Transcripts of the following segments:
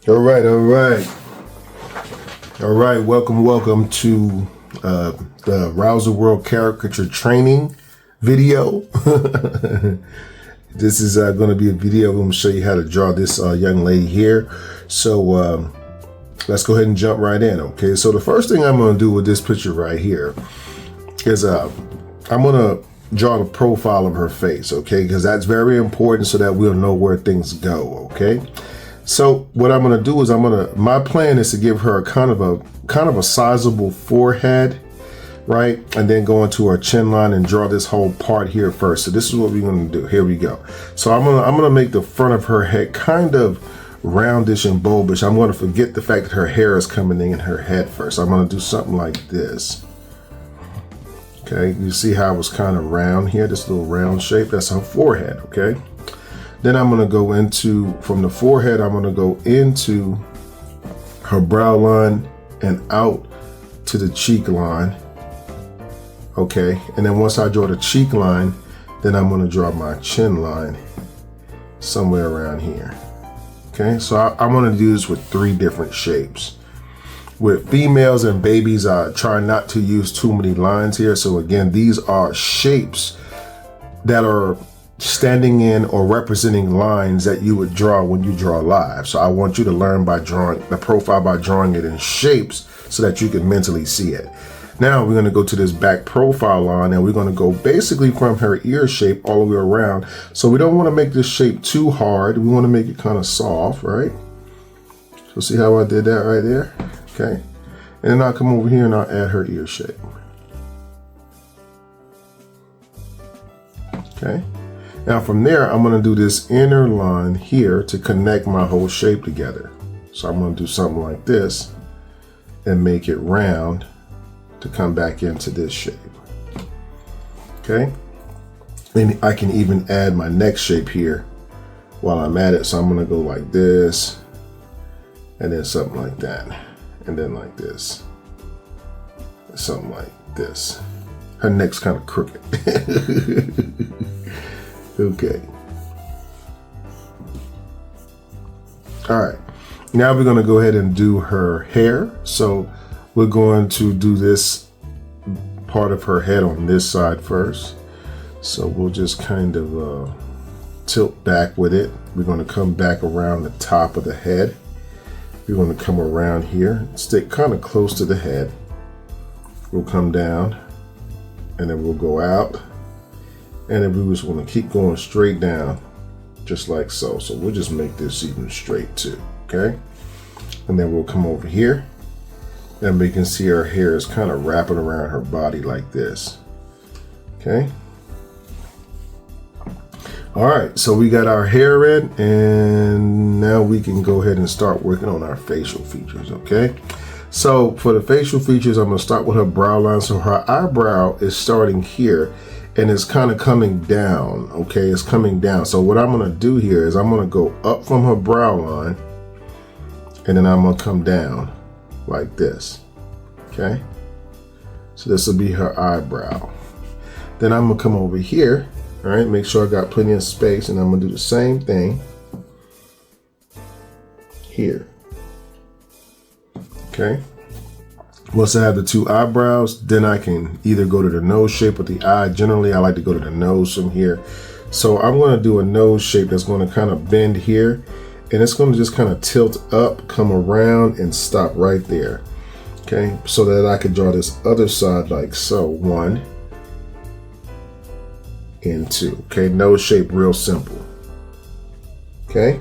All right. Welcome to the Rowserworld caricature training video. This is going to be a video. I'm going to show you how to draw this young lady here. So let's go ahead and jump right in. Okay. So the first thing I'm going to do with this picture right here is I'm going to draw the profile of her face. Okay, because that's very important so that we'll know where things go. Okay. So what I'm going to do is my plan is to give her a kind of a sizable forehead, right? And then go into her chin line and draw this whole part here first. So this is what we're going to do. Here we go. So I'm going to make the front of her head kind of roundish and bulbish. I'm going to forget the fact that her hair is coming in her head first. I'm going to do something like this. Okay, you see how it was kind of round here, this little round shape? That's her forehead, okay? Then I'm going to go into, from the forehead, I'm going to go into her brow line and out to the cheek line. Okay, and then once I draw the cheek line, then I'm going to draw my chin line somewhere around here. Okay, so I'm going to do this with 3 different shapes. With females and babies, I try not to use too many lines here. So again, these are shapes that are standing in or representing lines that you would draw when you draw live. So I want you to learn by drawing the profile by drawing it in shapes so that you can mentally see it. Now we're going to go to this back profile line and we're going to go basically from her ear shape all the way around. So we don't want to make this shape too hard. We want to make it kind of soft, right? So see how I did that right there? Okay. And then I'll come over here and I'll add her ear shape. Okay. Now from there, I'm going to do this inner line here to connect my whole shape together. So I'm going to do something like this and make it round to come back into this shape. Okay. And I can even add my next shape here while I'm at it. So I'm going to go like this and then something like that. And then like this. Something like this. Her neck's kind of crooked. Okay. All right. Now we're going to go ahead and do her hair. So we're going to do this part of her head on this side first. So we'll just kind of tilt back with it. We're going to come back around the top of the head. We're going to come around here, stick kind of close to the head. We'll come down and then we'll go out. And then we just want to keep going straight down, just like so. So we'll just make this even straight too, okay? And then we'll come over here and we can see her hair is kind of wrapping around her body like this, okay? All right, so we got our hair in and now we can go ahead and start working on our facial features, okay? So for the facial features, I'm gonna start with her brow line. So her eyebrow is starting here and it's kind of coming down, okay? It's coming down. So what I'm gonna do here is I'm gonna go up from her brow line and then I'm gonna come down like this, okay? So this will be her eyebrow. Then I'm gonna come over here. All right, make sure I got plenty of space and I'm gonna do the same thing here. Okay. Once I have the 2 eyebrows, then I can either go to the nose shape or the eye. Generally, I like to go to the nose from here. So I'm gonna do a nose shape that's gonna kind of bend here and it's gonna just kind of tilt up, come around and stop right there. Okay, so that I can draw this other side like so. 1 and 2. Okay, nose shape, real simple. Okay,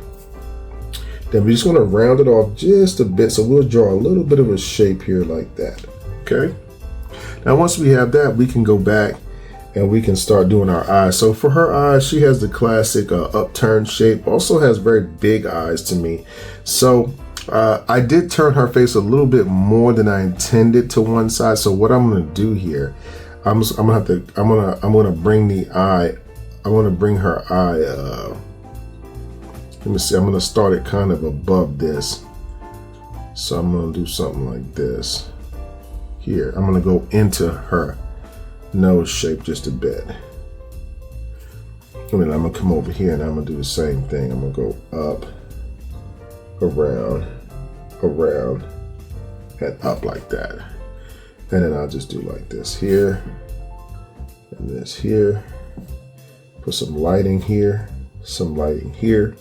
then we're just going to round it off just a bit, so we'll draw a little bit of a shape here like that. Okay, now once we have that, we can go back and we can start doing our eyes. So for her eyes, she has the classic upturned shape, also has very big eyes to me. So I did turn her face a little bit more than I intended to one side. So what I'm going to do here, I'm gonna bring the eye. I want to bring her eye. Let me see. I'm gonna start it kind of above this. So I'm gonna do something like this. Here, I'm gonna go into her nose shape just a bit, and then I'm gonna come over here and I'm gonna do the same thing. I'm gonna go up, around, around and up like that. And then I'll just do like this here and this here. Put some lighting here, some lighting here.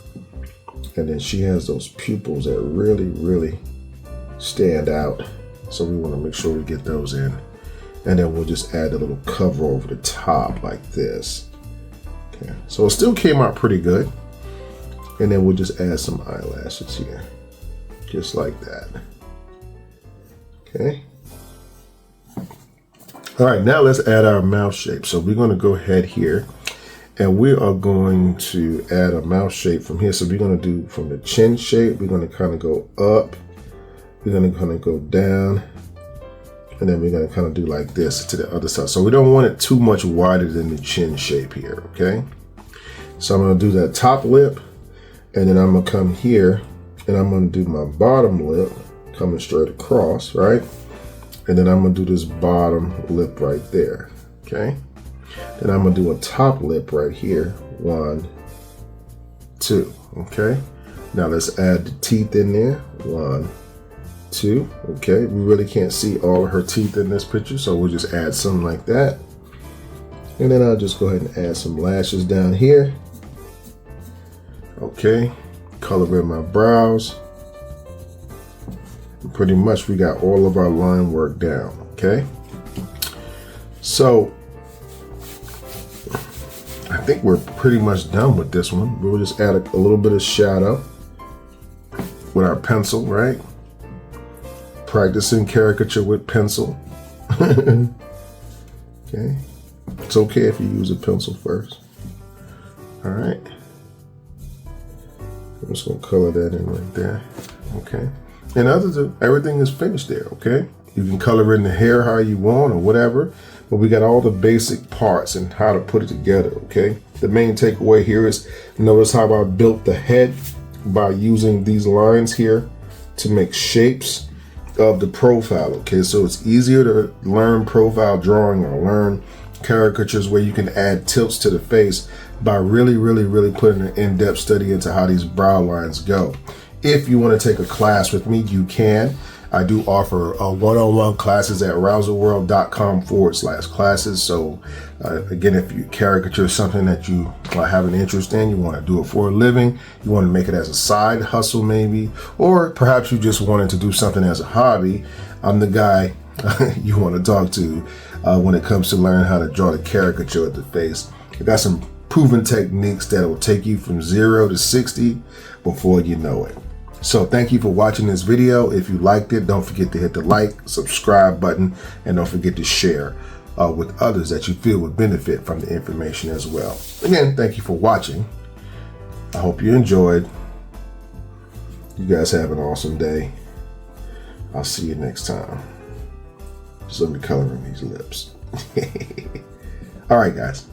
And then she has those pupils that really stand out. So we want to make sure we get those in. And then we'll just add a little cover over the top like this. Okay, so it still came out pretty good. And then we'll just add some eyelashes here, just like that. Okay. All right, now let's add our mouth shape. So we're going to go ahead here and we are going to add a mouth shape from here. So we're going to do from the chin shape, we're going to kind of go up, we're going to kind of go down, and then we're going to kind of do like this to the other side. So we don't want it too much wider than the chin shape here, okay? So I'm going to do that top lip, and then I'm going to come here and I'm going to do my bottom lip coming straight across, right? And then I'm going to do this bottom lip right there, okay? Then I'm going to do a top lip right here. 1, 2, okay? Now let's add the teeth in there. 1, 2, okay? We really can't see all of her teeth in this picture, so we'll just add some like that. And then I'll just go ahead and add some lashes down here. Okay, color in my brows. And pretty much we got all of our line work down, okay? So I think we're pretty much done with this one. We'll just add a little bit of shadow with our pencil, right? Practicing caricature with pencil. Okay, it's okay if you use a pencil first. All right. I'm just gonna color that in right there, okay? And everything is finished there, okay? You can color in the hair how you want or whatever, but we got all the basic parts and how to put it together, okay? The main takeaway here is notice how I built the head by using these lines here to make shapes of the profile, okay? So it's easier to learn profile drawing or learn caricatures where you can add tilts to the face by really putting an in-depth study into how these brow lines go. If you want to take a class with me, you can. I do offer one-on-one classes at Rowserworld.com/classes. So again, if you caricature something that you have an interest in, you want to do it for a living, you want to make it as a side hustle maybe, or perhaps you just wanted to do something as a hobby, I'm the guy you want to talk to when it comes to learning how to draw the caricature of the face. I got some proven techniques that will take you from 0 to 60 before you know it. So thank you for watching this video. If you liked it, don't forget to hit the like, subscribe button, and don't forget to share with others that you feel would benefit from the information as well. Again, thank you for watching. I hope you enjoyed. You guys have an awesome day. I'll see you next time. Just let me color in these lips. All right, guys.